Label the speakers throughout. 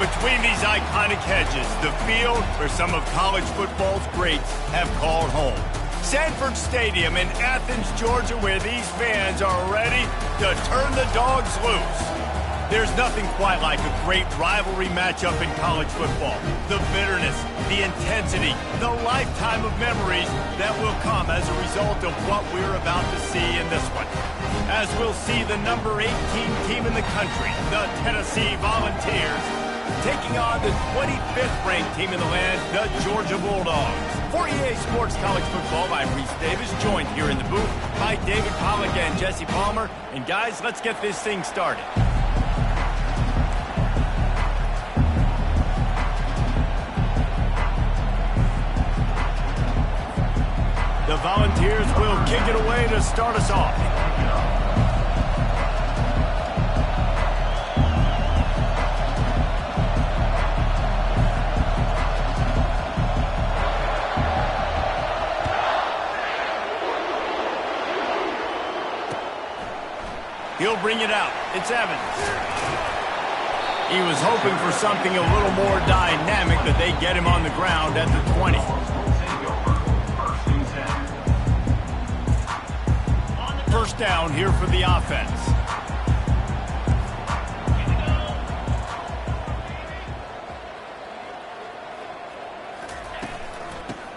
Speaker 1: Between these iconic hedges, the field where some of college football's greats have called home. Sanford Stadium in Athens, Georgia, where these fans are ready to turn the dogs loose. There's nothing quite like a great rivalry matchup in college football. The bitterness, the intensity, the lifetime of memories that will come as a result of what we're about to see in this one. As we'll see the number 18 team in the country, the Tennessee Volunteers, taking on the 25th ranked team in the land, the Georgia Bulldogs. For EA Sports College Football, I'm Reese Davis, joined here in the booth by David Pollack and Jesse Palmer. And guys, let's get this thing started. The Volunteers will kick it away to start us off. He'll bring it out. It's Evans. He was hoping for something a little more dynamic, but they get him on the ground at the 20. First down here for the offense.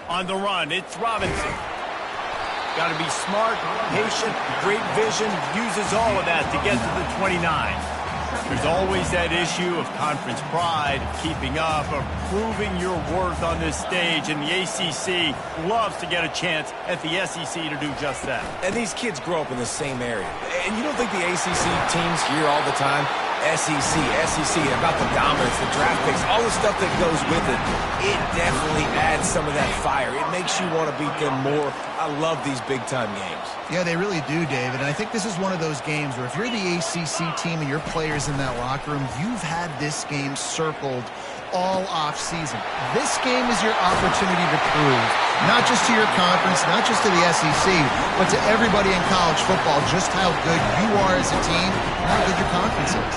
Speaker 1: On the run, it's Robinson. Got to be smart, patient, great vision, uses all of that to get to the 29. There's always that issue of conference pride, keeping up, of proving your worth on this stage, and the ACC loves to get a chance at the SEC to do just that.
Speaker 2: And these kids grow up in the same area. And you don't think the ACC teams hear all the time, SEC, about the dominance, the draft picks, all the stuff that goes with it. It definitely adds some of that fire. It makes you want to beat them more. I love these big-time games.
Speaker 3: Yeah, they really do, David. And I think this is one of those games where if you're the ACC team and your players in that locker room, you've had this game circled all off-season. This game is your opportunity to prove, not just to your conference, not just to the SEC, but to everybody in college football, just how good you are as a team and how good your conference is.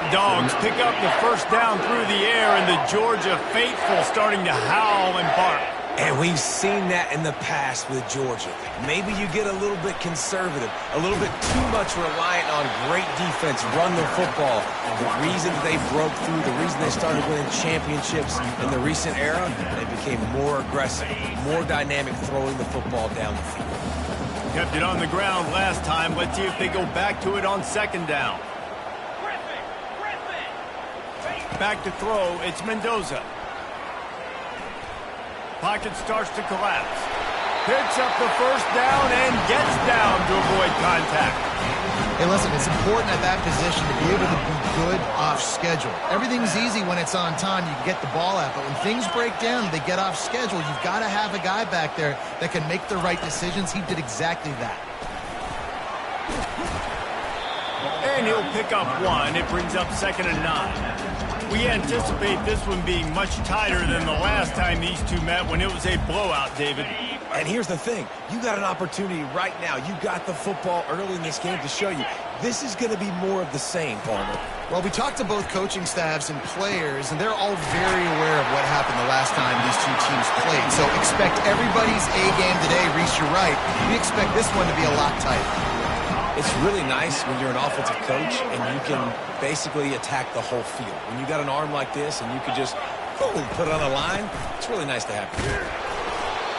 Speaker 1: Dogs pick up the first down through the air, and the Georgia faithful starting to howl and bark.
Speaker 2: And we've seen that in the past with Georgia. Maybe you get a little bit conservative, a little bit too much reliant on great defense, run the football. The reason they broke through, the reason they started winning championships in the recent era, they became more aggressive, more dynamic throwing the football down the field.
Speaker 1: Kept it on the ground last time. Let's see if they go back to it on second down. Back to throw, it's Mendoza. Pocket starts to collapse. Picks up the first down and gets down to avoid contact.
Speaker 3: Hey, listen, it's important at that position to be able to be good off schedule. Everything's easy when it's on time. You can get the ball out. But when things break down, they get off schedule. You've got to have a guy back there that can make the right decisions. He did exactly that.
Speaker 1: And he'll pick up one. It brings up 2nd and 9. We anticipate this one being much tighter than the last time these two met when it was a blowout, David.
Speaker 2: And here's the thing. You got an opportunity right now. You got the football early in this game to show you. This is going to be more of the same, Palmer.
Speaker 3: Well, we talked to both coaching staffs and players, and they're all very aware of what happened the last time these two teams played. So expect everybody's A-game today. Reese, you're right. We expect this one to be a lot tighter.
Speaker 2: It's really nice when you're an offensive coach and you can basically attack the whole field. When you got an arm like this and you can just put it on a line, it's really nice to have.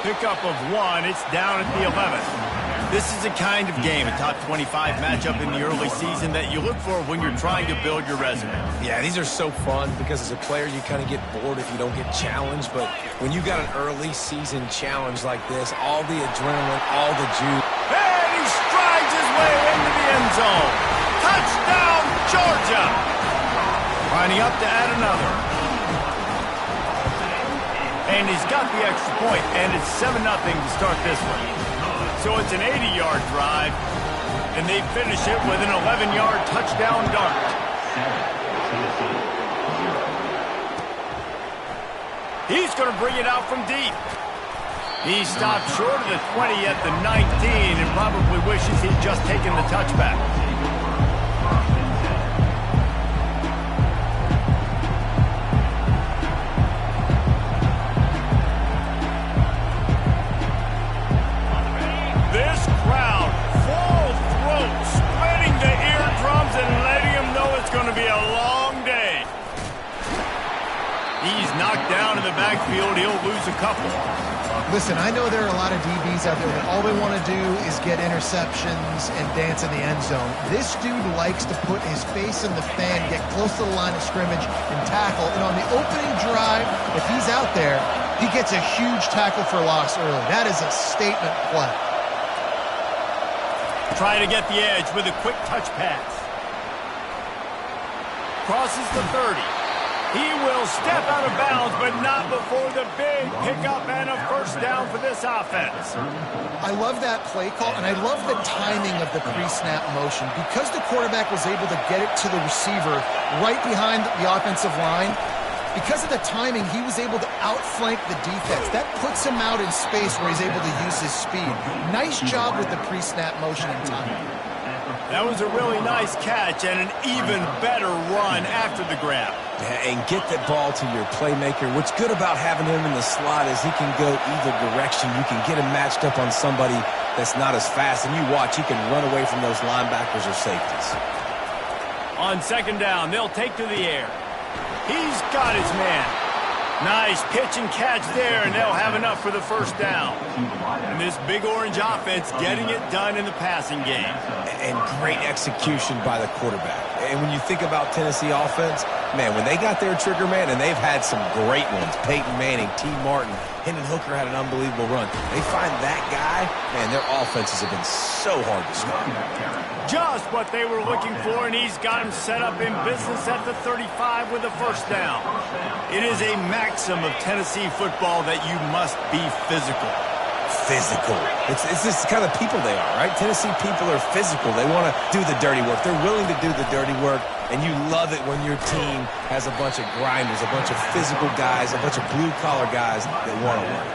Speaker 1: Pickup of one. It's down at the 11th. This is a kind of game, a top 25 matchup in the early season that you look for when you're trying to build your resume.
Speaker 2: Yeah, these are so fun because as a player you kind of get bored if you don't get challenged. But when you got an early season challenge like this, all the adrenaline, all the juice.
Speaker 1: And he strides his way into the end zone. Touchdown, Georgia! Lining up to add another. And he's got the extra point, and it's 7-0 to start this one. So it's an 80-yard drive, and they finish it with an 11-yard touchdown dart. He's going to bring it out from deep. He stopped short of the 20 at the 19 and probably wishes he'd just taken the touchback. knocked down in the backfield. He'll lose a couple.
Speaker 3: Listen, I know there are a lot of DBs out there that all they want to do is get interceptions and dance in the end zone. This dude likes to put his face in the fan, get close to the line of scrimmage, and tackle. And on the opening drive, if he's out there, he gets a huge tackle for loss early. That is a statement play.
Speaker 1: Try to get the edge with a quick touch pass. Crosses the 30. He will step out of bounds, but not before the big pickup and a first down for this offense.
Speaker 3: I love that play call, and I love the timing of the pre-snap motion. Because the quarterback was able to get it to the receiver right behind the offensive line, because of the timing, he was able to outflank the defense. That puts him out in space where he's able to use his speed. Nice job with the pre-snap motion and timing.
Speaker 1: That was a really nice catch and an even better run after the grab.
Speaker 2: Yeah, and get that ball to your playmaker. What's good about having him in the slot is he can go either direction. You can get him matched up on somebody that's not as fast, and you watch, he can run away from those linebackers or safeties.
Speaker 1: On second down, they'll take to the air. He's got his man. Nice pitch and catch there, and they'll have enough for the first down. And this Big Orange offense getting it done in the passing game.
Speaker 2: And great execution by the quarterback. And when you think about Tennessee offense, man, when they got their trigger man, and they've had some great ones, Peyton Manning, T. Martin, Hendon Hooker had an unbelievable run. They find that guy, man, their offenses have been so hard to stop.
Speaker 1: Just what they were looking for, and he's got him set up in business at the 35 with a first down. It is a maxim of Tennessee football that you must be physical.
Speaker 2: Physical. It's just kind of people they are, right? Tennessee people are physical. They want to do the dirty work. They're willing to do the dirty work, and you love it when your team has a bunch of grinders, a bunch of physical guys, a bunch of blue-collar guys that want to work.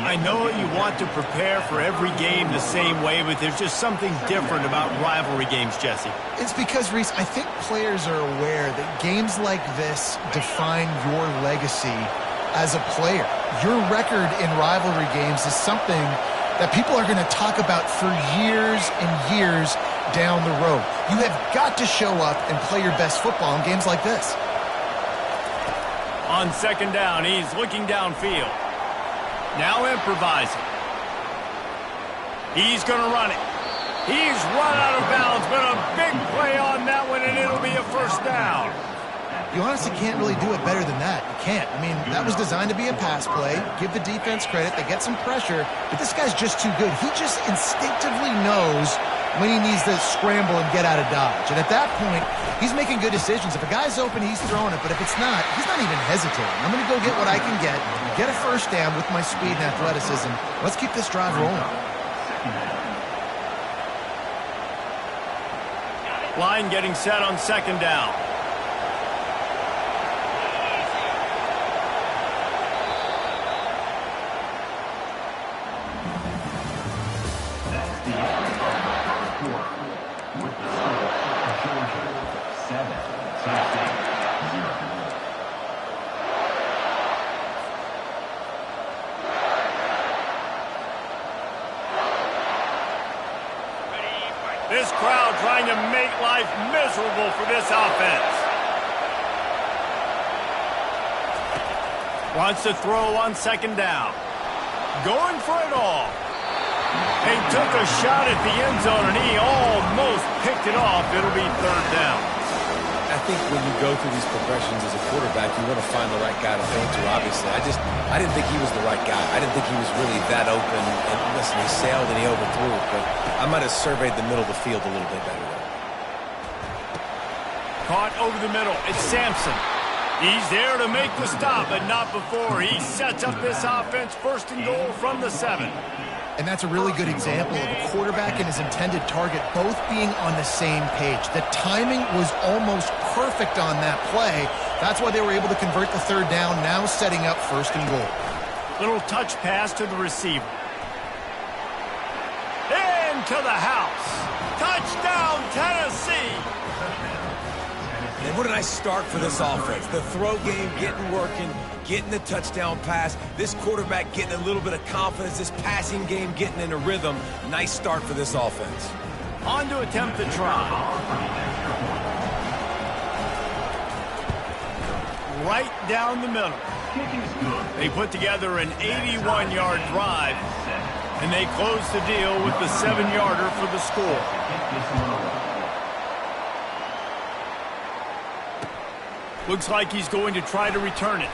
Speaker 1: I know you want to prepare for every game the same way, but there's just something different about rivalry games, Jesse.
Speaker 3: It's because, Reese, I think players are aware that games like this define your legacy as a player. Your record in rivalry games is something that people are going to talk about for years and years down the road. You have got to show up and play your best football in games like this.
Speaker 1: On second down, he's looking downfield. Now improvising. He's going to run it. He's run out of bounds, but a big play on that one, and it'll be a first down.
Speaker 3: You honestly can't really do it better than that. You can't. I mean, that was designed to be a pass play. Give the defense credit. They get some pressure, but this guy's just too good. He just instinctively knows when he needs to scramble and get out of dodge. And at that point, he's making good decisions. If a guy's open, he's throwing it. But if it's not, he's not even hesitating. I'm going to go get what I can get a first down with my speed and athleticism. Let's keep this drive rolling.
Speaker 1: Line getting set on second down. This crowd trying to make life miserable for this offense. Wants to throw on second down. Going for it all. He took a shot at the end zone, and he almost picked it off. It'll be third down.
Speaker 2: I think when you go through these progressions as a quarterback, you want to find the right guy to throw to, obviously. I didn't think he was the right guy. I didn't think he was really that open. And listen, he sailed and he overthrew it, but I might have surveyed the middle of the field a little bit better.
Speaker 1: Caught over the middle. It's Sampson. He's there to make the stop, but not before. He sets up this offense first and goal from the 7.
Speaker 3: And that's a really good example of a quarterback and his intended target both being on the same page. The timing was almost perfect on that play. That's why they were able to convert the third down, now setting up first and goal.
Speaker 1: Little touch pass to the receiver. Into the house. Touchdown, Tennessee.
Speaker 2: And what a nice start for this offense. The throw game getting working, getting the touchdown pass. This quarterback getting a little bit of confidence. This passing game getting in a rhythm. Nice start for this offense.
Speaker 1: On to attempt the try. Right down the middle. They put together an 81-yard drive, and they close the deal with the 7-yarder for the score. Looks like he's going to try to return it.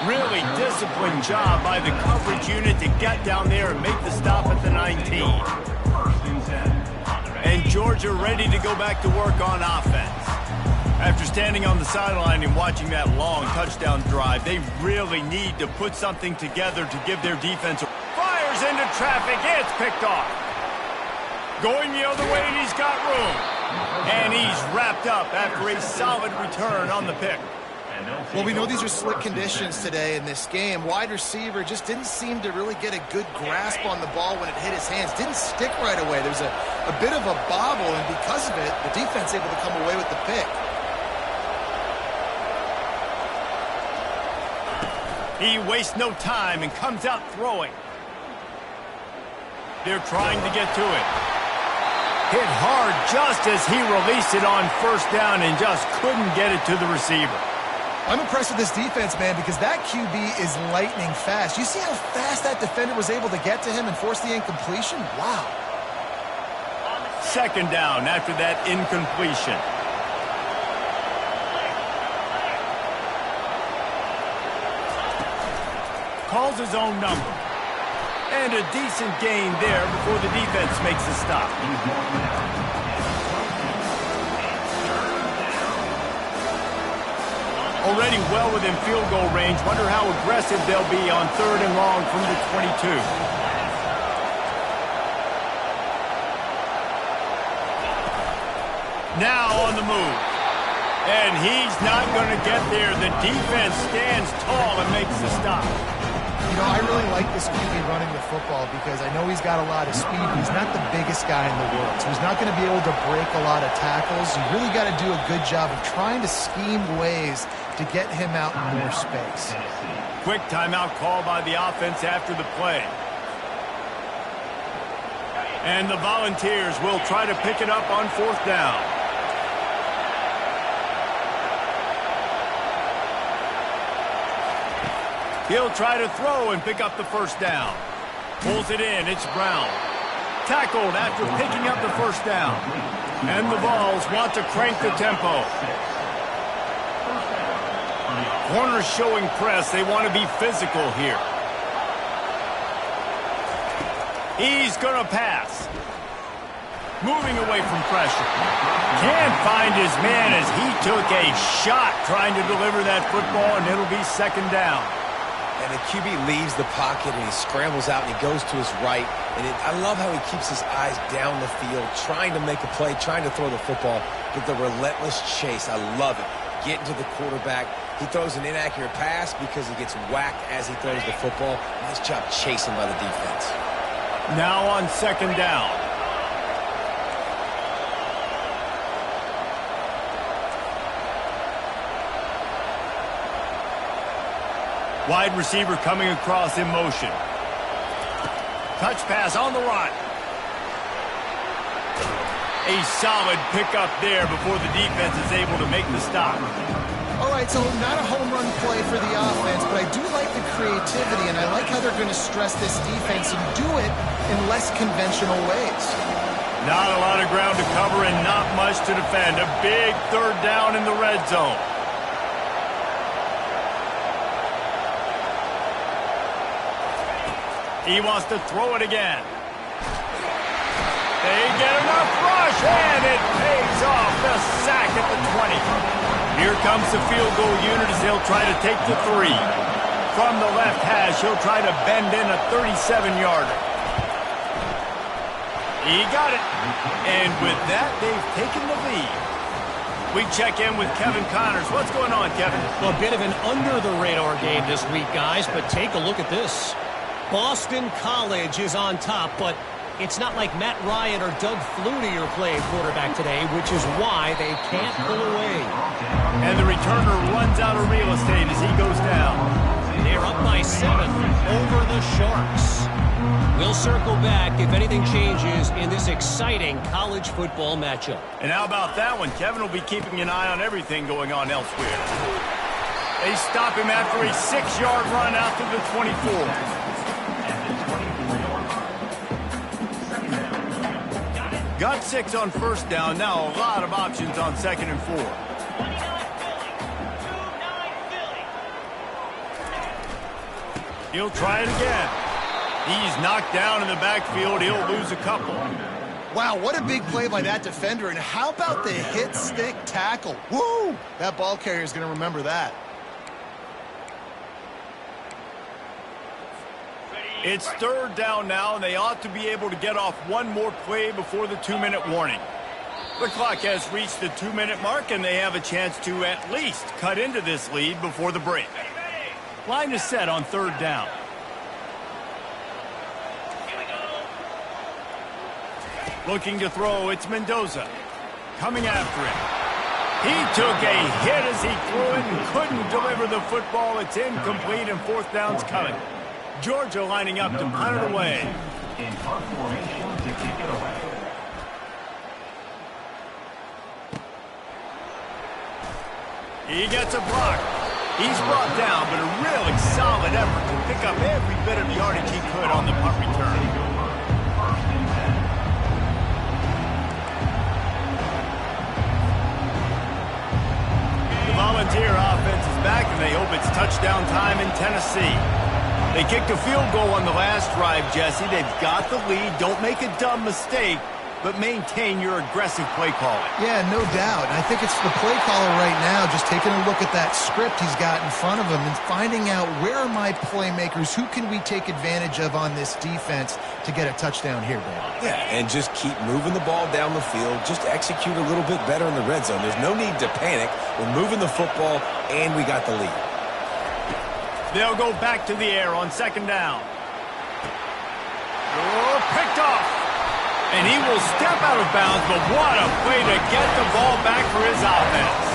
Speaker 1: Really disciplined job by the coverage unit to get down there and make the stop at the 19. And Georgia ready to go back to work on offense. After standing on the sideline and watching that long touchdown drive, they really need to put something together to give their defense. Fires into traffic. It's picked off. Going the other way, and he's got room. And he's wrapped up after a solid return on the pick.
Speaker 3: Well, we know these are slick conditions today in this game. Wide receiver just didn't seem to really get a good grasp on the ball when it hit his hands. Didn't stick right away. There's a bit of a bobble, and because of it, the defense able to come away with the pick.
Speaker 1: He wastes no time and comes out throwing. They're trying to get to it. Hit hard just as he released it on first down and just couldn't get it to the receiver.
Speaker 3: I'm impressed with this defense, man, because that QB is lightning fast. You see how fast that defender was able to get to him and force the incompletion? Wow.
Speaker 1: Second down after that incompletion. Calls his own number. And a decent gain there before the defense makes a stop. Already well within field goal range. Wonder how aggressive they'll be on 3rd and long from the 22. Now on the move. And he's not going to get there. The defense stands tall and makes the stop.
Speaker 3: You know, I really like this QB running the football because I know he's got a lot of speed, but he's not the biggest guy in the world. So he's not going to be able to break a lot of tackles. You really got to do a good job of trying to scheme ways to get him out in more space.
Speaker 1: Quick timeout call by the offense after the play. And the Volunteers will try to pick it up on 4th down. He'll try to throw and pick up the first down. Pulls it in. It's Brown. Tackled after picking up the first down. And the Vols want to crank the tempo. Corners showing press. They want to be physical here. He's going to pass. Moving away from pressure. Can't find his man as he took a shot trying to deliver that football, and it'll be 2nd down.
Speaker 2: And the QB leaves the pocket and he scrambles out and he goes to his right. And I love how he keeps his eyes down the field, trying to make a play, trying to throw the football, but the relentless chase. I love it. Getting to the quarterback. He throws an inaccurate pass because he gets whacked as he throws the football. Nice job chasing by the defense.
Speaker 1: Now on 2nd down. Wide receiver coming across in motion. Touch pass on the run. A solid pickup there before the defense is able to make the stop.
Speaker 3: All right, so not a home run play for the offense, but I do like the creativity, and I like how they're going to stress this defense and do it in less conventional ways.
Speaker 1: Not a lot of ground to cover and not much to defend. A big 3rd down in the red zone. He wants to throw it again. They get enough rush, and it pays off. The sack at the 20. Here comes the field goal unit as they'll try to take the 3. From the left hash, he'll try to bend in a 37-yarder. He got it. And with that, they've taken the lead. We check in with Kevin Connors. What's going on, Kevin?
Speaker 4: Well, a bit of an under-the-radar game this week, guys, but take a look at this. Boston College is on top, but it's not like Matt Ryan or Doug Flutie are playing quarterback today, which is why they can't pull away.
Speaker 1: And the returner runs out of real estate as he goes down.
Speaker 4: They're up by 7 over the Sharks. We'll circle back if anything changes in this exciting college football matchup.
Speaker 1: And how about that one? Kevin will be keeping an eye on everything going on elsewhere. They stop him after a 6-yard run out to the 24. Got 6 on first down. Now a lot of options on 2nd and 4. He'll try it again. He's knocked down in the backfield. He'll lose a couple.
Speaker 3: Wow, what a big play by that defender. And how about the hit stick tackle? Woo! That ball carrier is going to remember that.
Speaker 1: It's 3rd down now, and they ought to be able to get off one more play before the 2-minute warning. The clock has reached the 2-minute mark, and they have a chance to at least cut into this lead before the break. Line is set on 3rd down. Looking to throw, it's Mendoza. Coming after him. He took a hit as he threw it and couldn't deliver the football. It's incomplete, and 4th down's coming. Georgia lining up to punt it away.
Speaker 5: In punt formation to kick it away.
Speaker 1: He gets a block. He's brought down, but a really solid effort to pick up every bit of yardage he could on the punt return. The Volunteer offense is back, and they hope it's touchdown time in Tennessee. They kicked a field goal on the last drive, Jesse. They've got the lead. Don't make a dumb mistake, but maintain your aggressive play calling.
Speaker 3: Yeah, no doubt. And I think it's the play caller right now just taking a look at that script he's got in front of him and finding out where are my playmakers, who can we take advantage of on this defense to get a touchdown here, Dave.
Speaker 2: Yeah, and just keep moving the ball down the field. Just execute a little bit better in the red zone. There's no need to panic. We're moving the football, and we got the lead.
Speaker 1: They'll go back to the air on 2nd down. Oh, picked off. And he will step out of bounds, but what a play to get the ball back for his offense.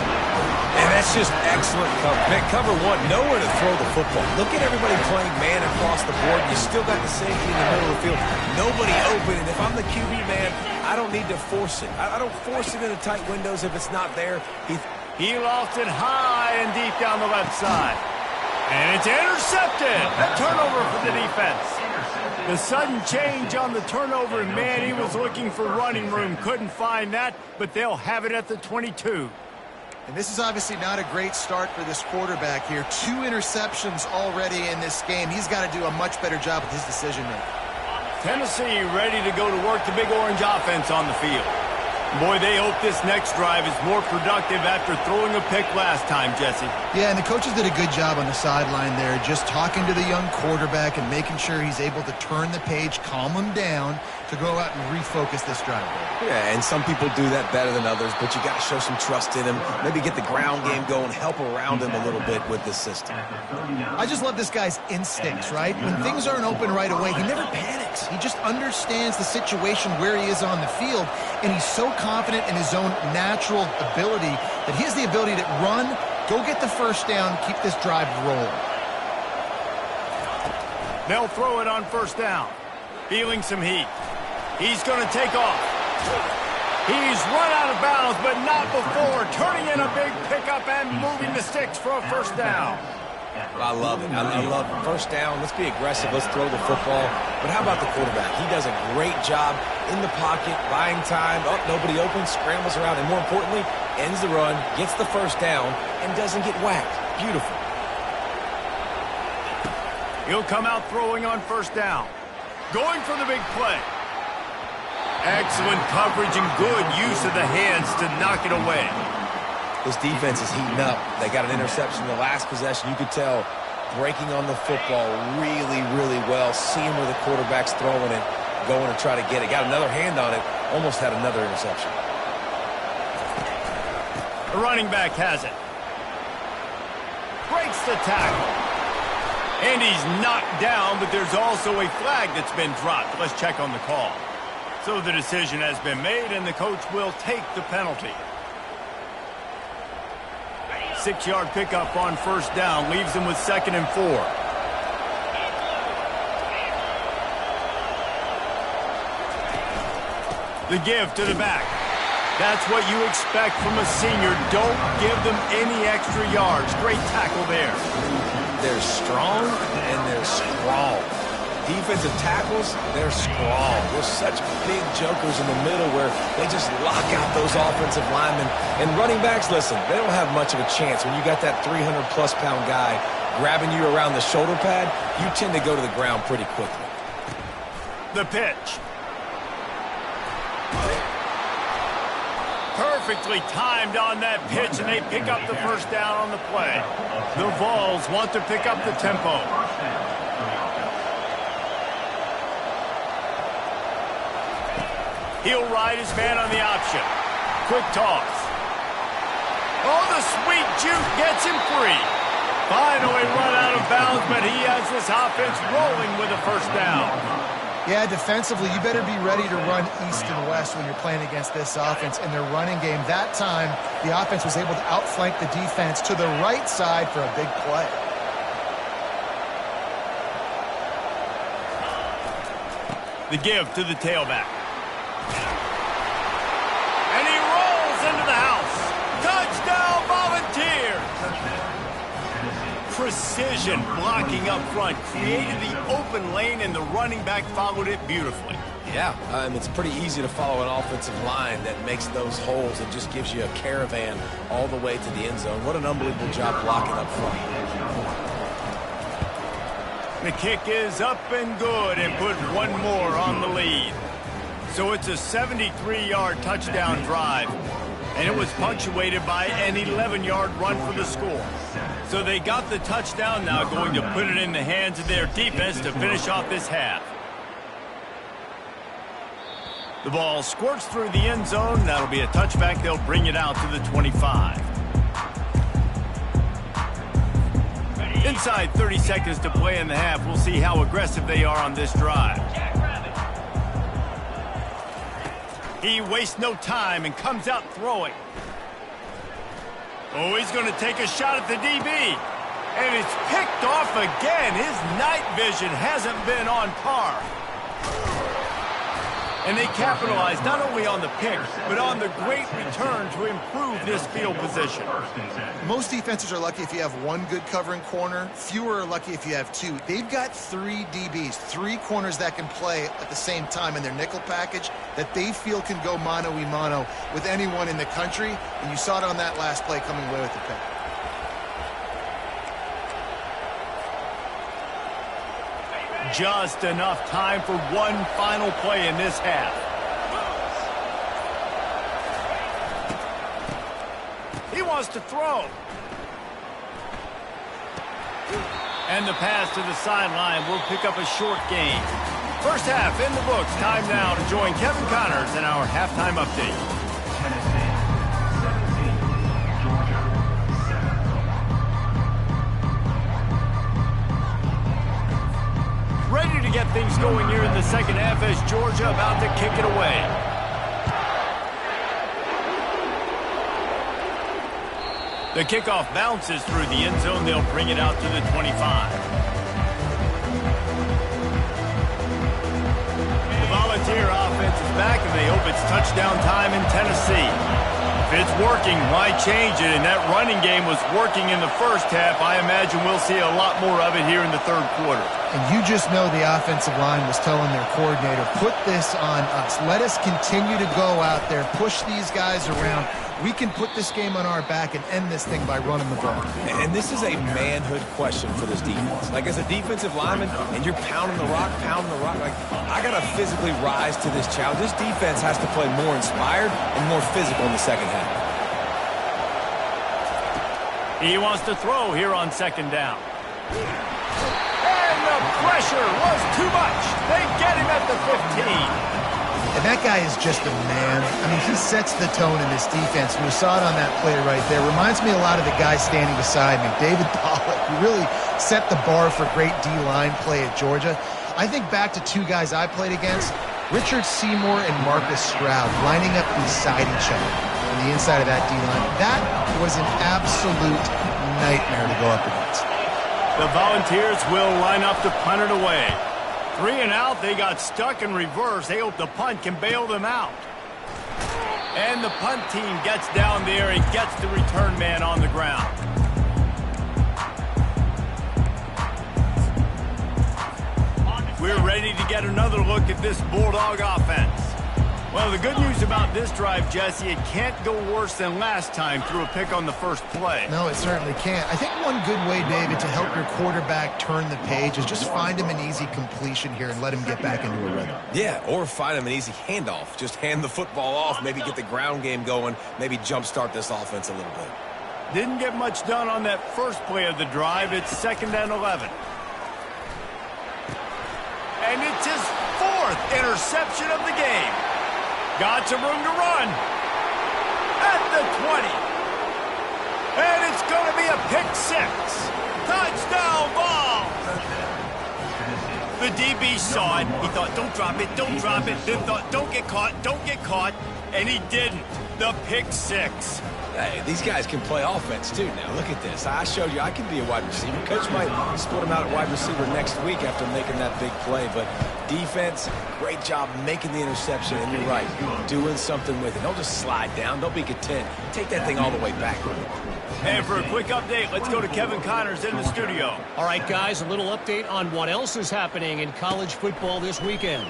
Speaker 2: And that's just excellent cover. Cover one, nowhere to throw the football. Look at everybody playing man across the board. You still got the safety in the middle of the field. Nobody open, and if I'm the QB man, I don't need to force it. I don't force it into tight windows if it's not there.
Speaker 1: He lost it high and deep down the left side. And it's intercepted. A turnover for the defense. The sudden change on the turnover, and man, he was looking for running room. Couldn't find that, but they'll have it at the 22.
Speaker 3: And this is obviously not a great start for this quarterback here. 2 interceptions already in this game. He's got to do a much better job with his decision-making.
Speaker 1: Tennessee ready to go to work the Big Orange offense on the field. Boy, they hope this next drive is more productive after throwing a pick last time, Jesse.
Speaker 3: Yeah, and the coaches did a good job on the sideline there, just talking to the young quarterback and making sure he's able to turn the page, calm him down to go out and refocus this drive.
Speaker 2: Yeah, and some people do that better than others, but you got to show some trust in him. Maybe get the ground game going, help around him a little bit with this system.
Speaker 3: I just love this guy's instincts, right? When things aren't open right away, he never panics. He just understands the situation where he is on the field, and he's so confident in his own natural ability that he has the ability to run, go get the first down, keep this drive rolling.
Speaker 1: They'll throw it on 1st down. Feeling some heat. He's going to take off. He's run out of bounds, but not before turning in a big pickup and moving the sticks for a 1st down.
Speaker 2: I love it. I love it. 1st down. Let's be aggressive. Let's throw the football. But how about the quarterback? He does a great job in the pocket, buying time. Oh, nobody open, scrambles around, and more importantly, ends the run, gets the 1st down, and doesn't get whacked. Beautiful.
Speaker 1: He'll come out throwing on 1st down. Going for the big play. Excellent coverage and good use of the hands to knock it away.
Speaker 2: This defense is heating up. They got an interception in the last possession. You could tell breaking on the football really, really well. Seeing where the quarterback's throwing it, going to try to get it. Got another hand on it. Almost had another interception.
Speaker 1: The running back has it. Breaks the tackle. And he's knocked down, but there's also a flag that's been dropped. Let's check on the call. So the decision has been made, and the coach will take the penalty. 6-yard pickup on 1st down leaves him with 2nd and 4. The give to the back. That's what you expect from a senior. Don't give them any extra yards. Great tackle there.
Speaker 2: They're strong and they're strong. Defensive tackles, they're strong. They're such big jokers in the middle where they just lock out those offensive linemen. And running backs, listen, they don't have much of a chance. When you got that 300-plus pound guy grabbing you around the shoulder pad, you tend to go to the ground pretty quickly.
Speaker 1: The pitch. Perfectly timed on that pitch, and they pick up the first down on the play. The Vols want to pick up the tempo. He'll ride his man on the option. Quick toss. Oh, the sweet juke gets him free. Finally run out of bounds, but he has this offense rolling with a first down.
Speaker 3: Yeah, defensively, you better be ready to run east and west when you're playing against this offense in their running game. That time, the offense was able to outflank the defense to the right side for a big play.
Speaker 1: The give to the tailback. And he rolls into the house. Touchdown, Volunteers! Precision blocking up front created the open lane, and the running back followed it beautifully.
Speaker 2: Yeah, it's pretty easy to follow an offensive line that makes those holes and just gives you a caravan all the way to the end zone. What an unbelievable job blocking up front.
Speaker 1: The kick is up and good and put one more on the lead. So it's a 73-yard touchdown drive, and it was punctuated by an 11-yard run for the score. So they got the touchdown, now going to put it in the hands of their defense to finish off this half. The ball squirts through the end zone. That'll be a touchback. They'll bring it out to the 25. Inside 30 seconds to play in the half. We'll see how aggressive they are on this drive. He wastes no time and comes out throwing. Oh, he's going to take a shot at the DB. And it's picked off again. His night vision hasn't been on par. And they capitalized not only on the pick, but on the great return to improve this field position.
Speaker 3: Most defenses are lucky if you have one good covering corner. Fewer are lucky if you have two. They've got three DBs, three corners that can play at the same time in their nickel package that they feel can go mano-a-mano with anyone in the country. And you saw it on that last play coming away with the pick.
Speaker 1: Just enough time for one final play in this half. He wants to throw. And the pass to the sideline will pick up a short gain. First half in the books. Time now to join Kevin Connors in our halftime update. Ready to get things going here in the second half as Georgia about to kick it away. The kickoff bounces through the end zone. They'll bring it out to the 25. The Volunteer offense is back, and they hope it's touchdown time in Tennessee. If it's working, why change it? And that running game was working in the first half. I imagine we'll see a lot more of it here in the third quarter.
Speaker 3: And you just know the offensive line was telling their coordinator, put this on us. Let us continue to go out there, push these guys around. We can put this game on our back and end this thing by running the ball.
Speaker 2: And this is a manhood question for this defense. Like, as a defensive lineman, and you're pounding the rock, like, I got to physically rise to this challenge. This defense has to play more inspired and more physical in the second half.
Speaker 1: He wants to throw here on second down. And the pressure was too much. They get him at the 15.
Speaker 3: And that guy is just a man. I mean, he sets the tone in this defense. We saw it on that play right there. Reminds me a lot of the guy standing beside me, David Pollock. He really set the bar for great D-line play at Georgia. I think back to two guys I played against, Richard Seymour and Marcus Stroud, lining up beside each other on the inside of that D-line. That was an absolute nightmare to go up against.
Speaker 1: The Volunteers will line up to punt it away. 3 and out, they got stuck in reverse. They hope the punt can bail them out. And the punt team gets down there and gets the return man on the ground. We're ready to get another look at this Bulldog offense. Well, the good news about this drive, Jesse, it can't go worse than last time through a pick on the first play.
Speaker 3: No, it certainly can't. I think one good way, David, to help your quarterback turn the page is just find him an easy completion here and let him get back into a rhythm.
Speaker 2: Yeah, or find him an easy handoff. Just hand the football off, maybe get the ground game going, maybe jumpstart this offense a little bit.
Speaker 1: Didn't get much done on that first play of the drive. It's 2nd and 11. And it's his 4th interception of the game. Got some room to run. At the 20. And it's going to be a pick 6. Touchdown ball. The DB saw it. He thought, don't drop it, don't drop it. Then thought, don't get caught. And he didn't. The pick 6.
Speaker 2: Hey, these guys can play offense, too. Now, look at this. I showed you I can be a wide receiver. Coach might split him out at wide receiver next week after making that big play. But defense, great job making the interception. And you're right, doing something with it. Don't just slide down. Don't be content. Take that thing all the way back.
Speaker 1: And for a quick update, let's go to Kevin Connors in the studio.
Speaker 4: All right, guys, a little update on what else is happening in college football this weekend.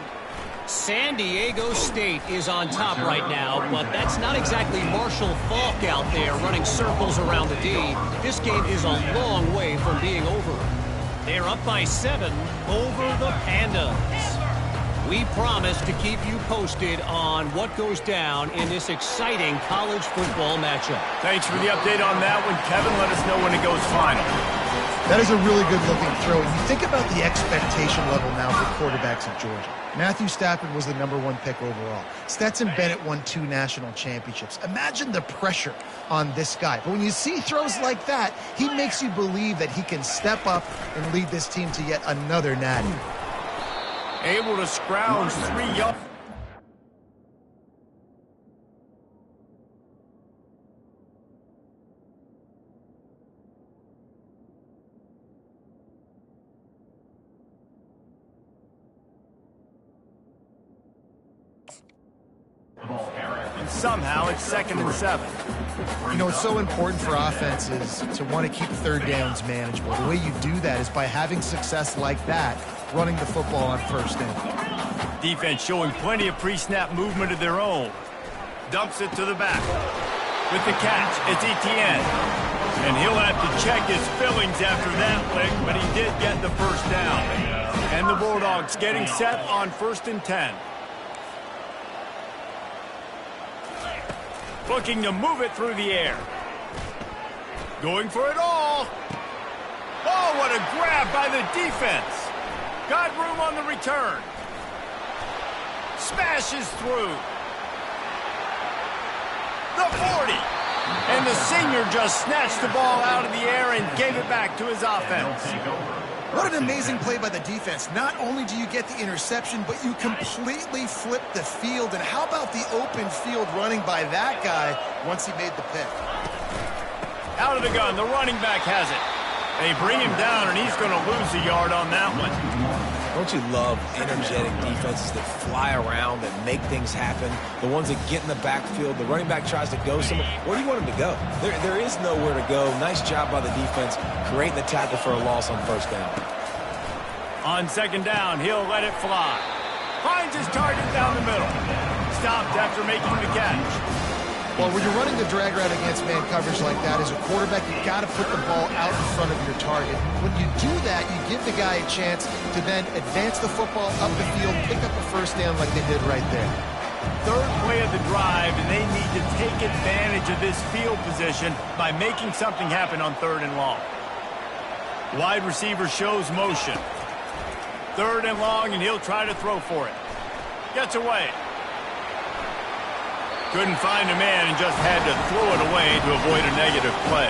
Speaker 4: San Diego State is on top right now, but that's not exactly Marshall Faulk out there running circles around the D. This game is a long way from being over. They're up by 7 over the Pandas. We promise to keep you posted on what goes down in this exciting college football matchup.
Speaker 1: Thanks for the update on that one, Kevin. Let us know when it goes final.
Speaker 3: That is a really good-looking throw. And you think about the expectation level now for quarterbacks at Georgia. Matthew Stafford was the #1 pick overall. Stetson Bennett won 2 national championships. Imagine the pressure on this guy. But when you see throws like that, he makes you believe that he can step up and lead this team to yet another natty.
Speaker 1: Able to scrounge 3 yards. And somehow it's 2nd and 7.
Speaker 3: You know, it's so important for offenses to want to keep 3rd downs manageable. The way you do that is by having success like that, running the football on 1st down.
Speaker 1: Defense showing plenty of pre-snap movement of their own. Dumps it to the back. With the catch, it's Etienne. And he'll have to check his fillings after that lick, but he did get the 1st down. And the Bulldogs getting set on 1st and 10. Looking to move it through the air. Going for it all. Oh, what a grab by the defense. Got room on the return. Smashes through. The 40. And the senior just snatched the ball out of the air and gave it back to his offense.
Speaker 3: What an amazing play by the defense. Not only do you get the interception, but you completely flip the field. And how about the open field running by that guy once he made the pick?
Speaker 1: Out of the gun, the running back has it. They bring him down, and he's going to lose a yard on that one.
Speaker 2: Don't you love energetic defenses that fly around, that make things happen? The ones that get in the backfield, the running back tries to go somewhere. Where do you want him to go? There is nowhere to go. Nice job by the defense, creating the tackle for a loss on 1st down.
Speaker 1: On 2nd down, he'll let it fly. Finds his target down the middle. Stopped after making the catch.
Speaker 3: Well, when you're running the drag route against man coverage like that, as a quarterback, you've got to put the ball out in front of your target. When you do that, you give the guy a chance to then advance the football up the field, pick up a 1st down like they did right there.
Speaker 1: 3rd play of the drive, and they need to take advantage of this field position by making something happen on 3rd and long. Wide receiver shows motion. 3rd and long, and he'll try to throw for it. Gets away. Couldn't find a man and just had to throw it away to avoid a negative play.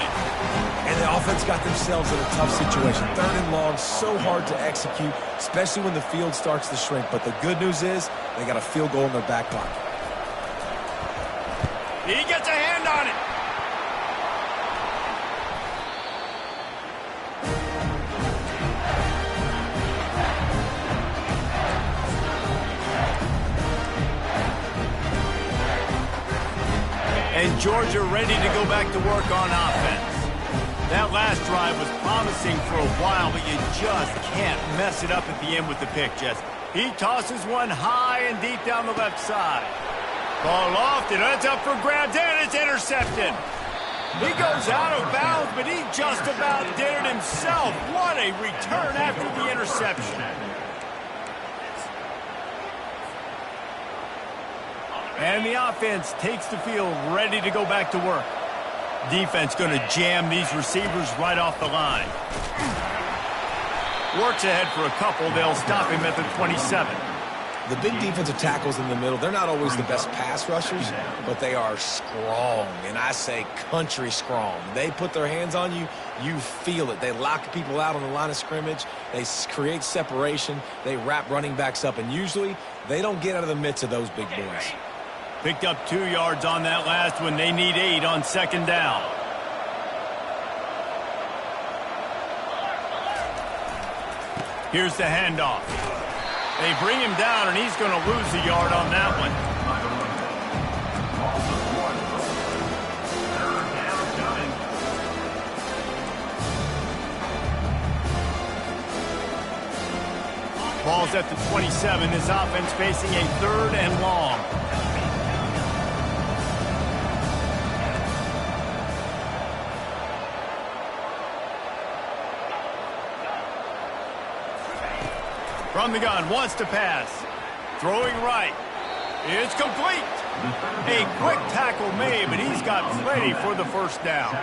Speaker 2: And the offense got themselves in a tough situation. 3rd and long, so hard to execute, especially when the field starts to shrink. But the good news is they got a field goal in their back pocket.
Speaker 1: He gets a hand on it. And Georgia ready to go back to work on offense. That last drive was promising for a while, but you just can't mess it up at the end with the pick, Jess. He tosses one high and deep down the left side. Ball lofted, that's up for grabs, and it's intercepted. He goes out of bounds, but he just about did it himself. What a return after the interception. And the offense takes the field, ready to go back to work. Defense going to jam these receivers right off the line. Works ahead for a couple. They'll stop him at the 27.
Speaker 2: The big defensive tackles in the middle, they're not always the best pass rushers, but they are strong, and I say country strong. They put their hands on you, you feel it. They lock people out on the line of scrimmage. They create separation. They wrap running backs up, and usually they don't get out of the midst of those big boys.
Speaker 1: Picked up 2 yards on that last one. They need 8 on second down. Here's the handoff. They bring him down, and he's going to lose a yard on that one. Ball's at the 27. This offense facing a 3rd and long. From the gun, wants to pass. Throwing right. It's complete. A quick tackle made, but he's got plenty for the first down.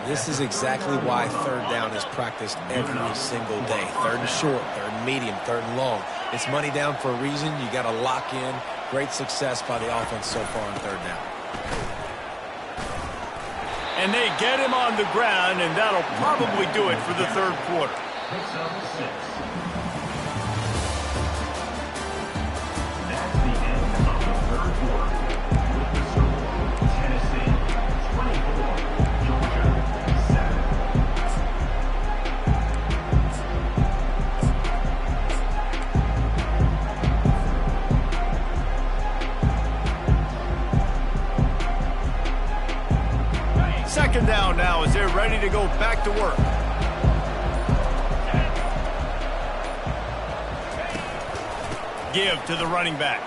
Speaker 2: This is exactly why 3rd down is practiced every single day. 3rd and short, 3rd and medium, 3rd and long. It's money down for a reason. You got to lock in. Great success by the offense so far on 3rd down.
Speaker 1: And they get him on the ground, and that'll probably do it for the 3rd quarter. Second down now as they're ready to go back to work. Give to the running back.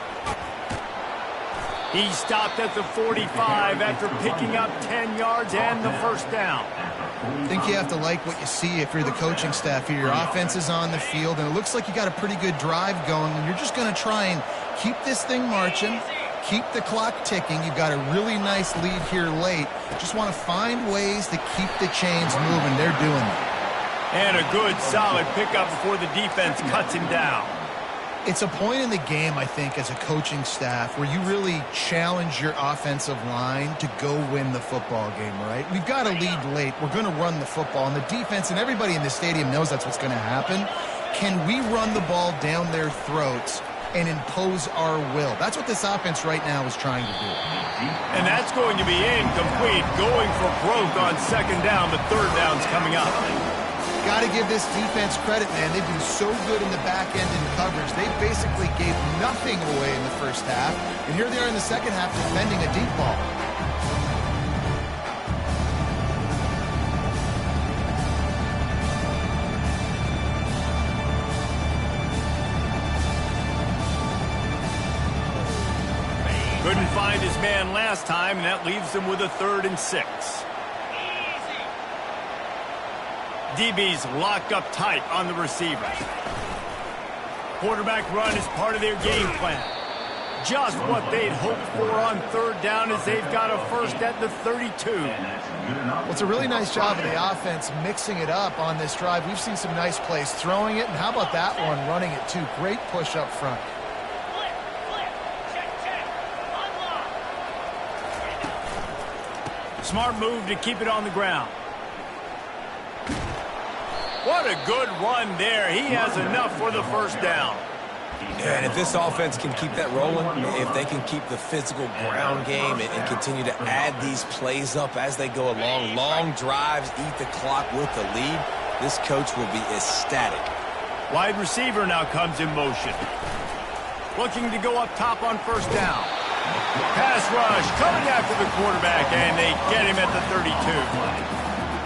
Speaker 1: He stopped at the 45 after picking up 10 yards and the first down.
Speaker 3: I think you have to like what you see if you're the coaching staff here. Your offense is on the field, and it looks like you got a pretty good drive going, and you're just going to try and keep this thing marching. Keep the clock ticking. You've got a really nice lead here late. Just want to find ways to keep the chains moving. They're doing that.
Speaker 1: And a good, solid pickup before the defense cuts him down.
Speaker 3: It's a point in the game, I think, as a coaching staff where you really challenge your offensive line to go win the football game, right? We've got a lead late. We're going to run the football. And the defense and everybody in the stadium knows that's what's going to happen. Can we run the ball down their throats and impose our will? That's what this offense right now is trying to do.
Speaker 1: And that's going to be incomplete. Going for broke on second down. The 3rd down's coming up.
Speaker 3: Got to give this defense credit, man. They've been so good in the back end in coverage. They basically gave nothing away in the first half. And here they are in the second half defending a deep ball.
Speaker 1: Couldn't find his man last time, and that leaves him with a 3rd and 6. DB's locked up tight on the receivers. Quarterback run is part of their game plan. Just what they'd hoped for on 3rd down as they've got a first at the 32.
Speaker 3: Well, it's a really nice job of the offense mixing it up on this drive. We've seen some nice plays throwing it, and how about that one running it too? Great push up front.
Speaker 1: Smart move to keep it on the ground. What a good run there. He has enough for the first down.
Speaker 2: Yeah, and if this offense can keep that rolling, if they can keep the physical ground game and continue to add these plays up as they go along, long drives, eat the clock with the lead, this coach will be ecstatic.
Speaker 1: Wide receiver now comes in motion. Looking to go up top on first down. Pass rush coming after the quarterback, and they get him at the 32.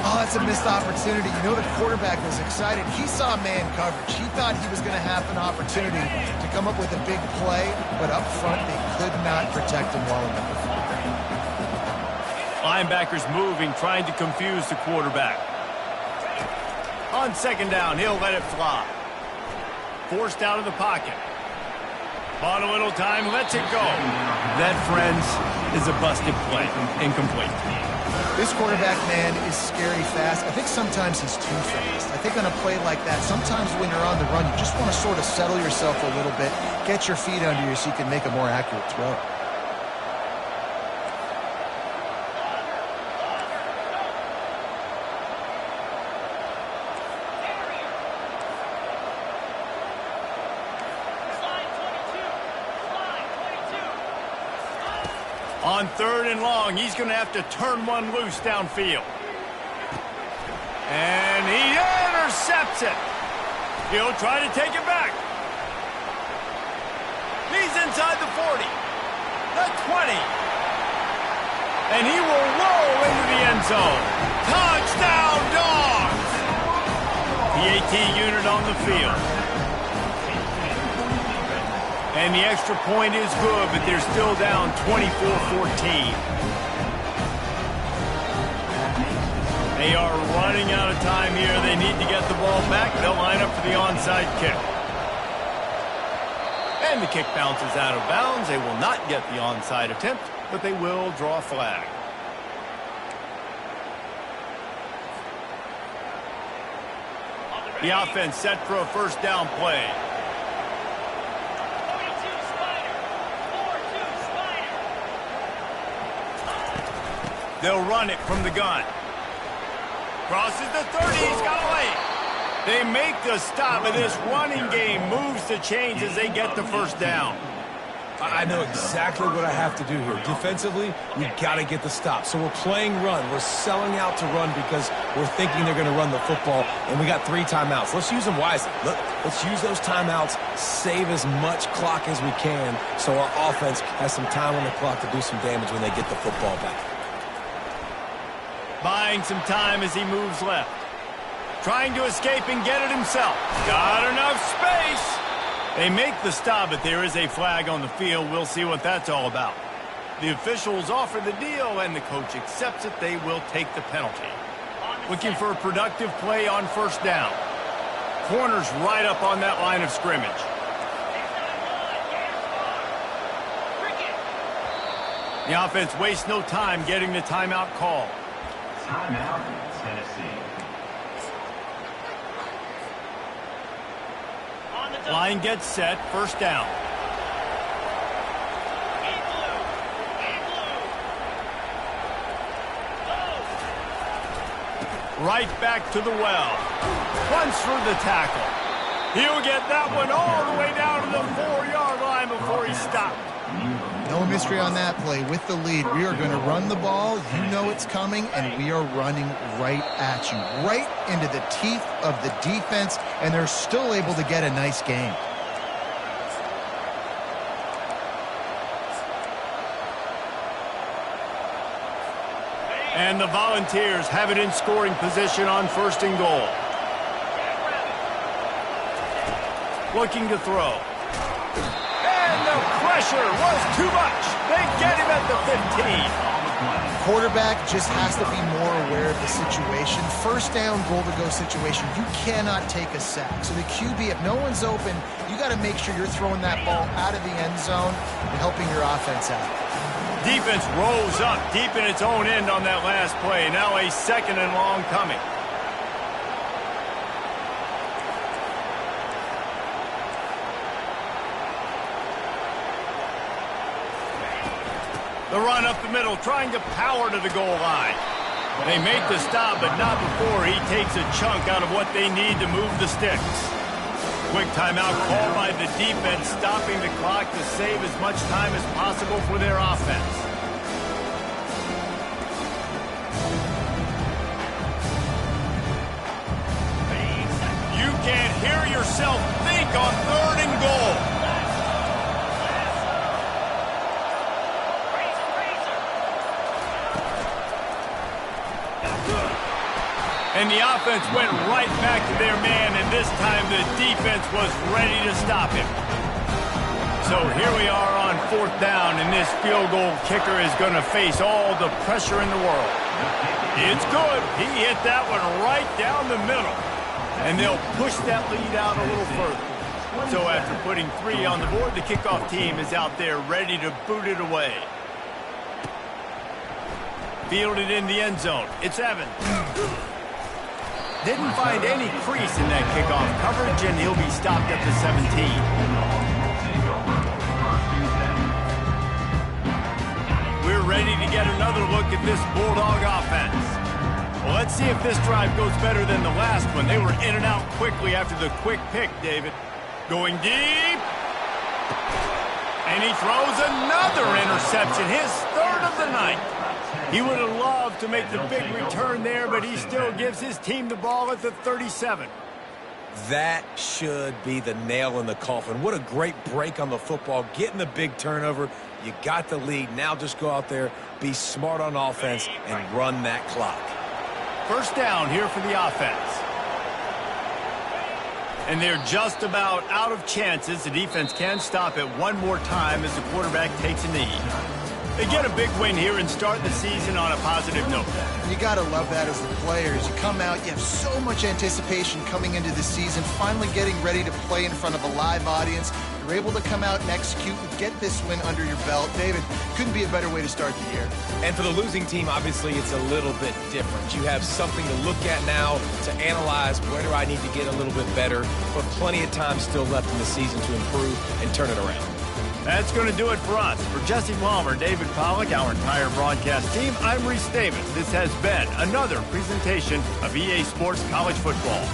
Speaker 3: Oh, that's a missed opportunity. You know the quarterback was excited. He saw man coverage. He thought he was going to have an opportunity to come up with a big play, but up front they could not protect him well enough.
Speaker 1: Linebackers moving, trying to confuse the quarterback. On second down, he'll let it fly. Forced out of the pocket. Bought a little time, lets it go. That, friends, is a busted play. Incomplete.
Speaker 3: This quarterback, man, is scary fast. I think sometimes he's too fast. I think on a play like that, sometimes when you're on the run, you just want to sort of settle yourself a little bit, get your feet under you so you can make a more accurate throw.
Speaker 1: On third and long, he's going to have to turn one loose downfield. And he intercepts it. He'll try to take it back. He's inside the 40, the 20. And he will roll into the end zone. Touchdown, Dogs! PAT unit on the field. And the extra point is good, but they're still down 24-14. They are running out of time here. They need to get the ball back. They'll line up for the onside kick. And the kick bounces out of bounds. They will not get the onside attempt, but they will draw a flag. The offense set for a first down play. They'll run it from the gun. Crosses the 30, he's got away. They make the stop, and this running game moves the chains as they get the first down.
Speaker 2: I know exactly what I have to do here. Defensively, we've got to get the stop. So we're playing run. We're selling out to run because we're thinking they're going to run the football, and we got 3 timeouts. Let's use them wisely. Let's use those timeouts, save as much clock as we can so our offense has some time on the clock to do some damage when they get the football back.
Speaker 1: Buying some time as he moves left. Trying to escape and get it himself. Got enough space. They make the stop, but there is a flag on the field. We'll see what that's all about. The officials offer the deal, and the coach accepts it. They will take the penalty. Looking for a productive play on first down. Corners right up on that line of scrimmage. The offense wastes no time getting the timeout call.
Speaker 5: Timeout, Tennessee.
Speaker 1: Line gets set, first down. Right back to the well. Runs through the tackle. He'll get that one all the way down to the 4-yard line before he stopped.
Speaker 3: No mystery on that play. With the lead, we are going to run the ball. You know it's coming, and we are running right at you, right into the teeth of the defense, and they're still able to get a nice game.
Speaker 1: And the Volunteers have it in scoring position on first and goal. Looking to throw. And the pressure was too much. They get him at the 15.
Speaker 3: Quarterback just has to be more aware of the situation. First down, goal-to-go situation. You cannot take a sack. So the QB, if no one's open, you got to make sure you're throwing that ball out of the end zone and helping your offense out.
Speaker 1: Defense rolls up deep in its own end on that last play. Now a second and long coming. The run up the middle, trying to power to the goal line. They make the stop, but not before he takes a chunk out of what they need to move the sticks. Quick timeout called by the defense, stopping the clock to save as much time as possible for their offense. You can't hear yourself think on third and goal. And the offense went right back to their man, and this time the defense was ready to stop him. So here we are on 4th down, and this field goal kicker is going to face all the pressure in the world. It's good. He hit that one right down the middle. And they'll push that lead out a little further. So after putting 3 on the board, the kickoff team is out there ready to boot it away. Fielded in the end zone. It's Evans. Didn't find any crease in that kickoff coverage, and he'll be stopped at the 17. We're ready to get another look at this Bulldog offense. Well, let's see if this drive goes better than the last one. They were in and out quickly after the quick pick, David. Going deep. And he throws another interception, his 3rd of the night. He would have loved to make the big return there, but he still gives his team the ball at the 37.
Speaker 2: That should be the nail in the coffin. What a great break on the football, getting the big turnover. You got the lead. Now just go out there, be smart on offense, and run that clock.
Speaker 1: 1st down here for the offense. And they're just about out of chances. The defense can stop it one more time as the quarterback takes a knee. They get a big win here and start the season on a positive note.
Speaker 3: You got to love that as the players. You come out, you have so much anticipation coming into the season, finally getting ready to play in front of a live audience. You're able to come out and execute and get this win under your belt. David, couldn't be a better way to start the year.
Speaker 2: And for the losing team, obviously, it's a little bit different. You have something to look at now to analyze where do I need to get a little bit better, but plenty of time still left in the season to improve and turn it around.
Speaker 1: That's going to do it for us. For Jesse Palmer, David Pollack, our entire broadcast team, I'm Reese Davis. This has been another presentation of EA Sports College Football.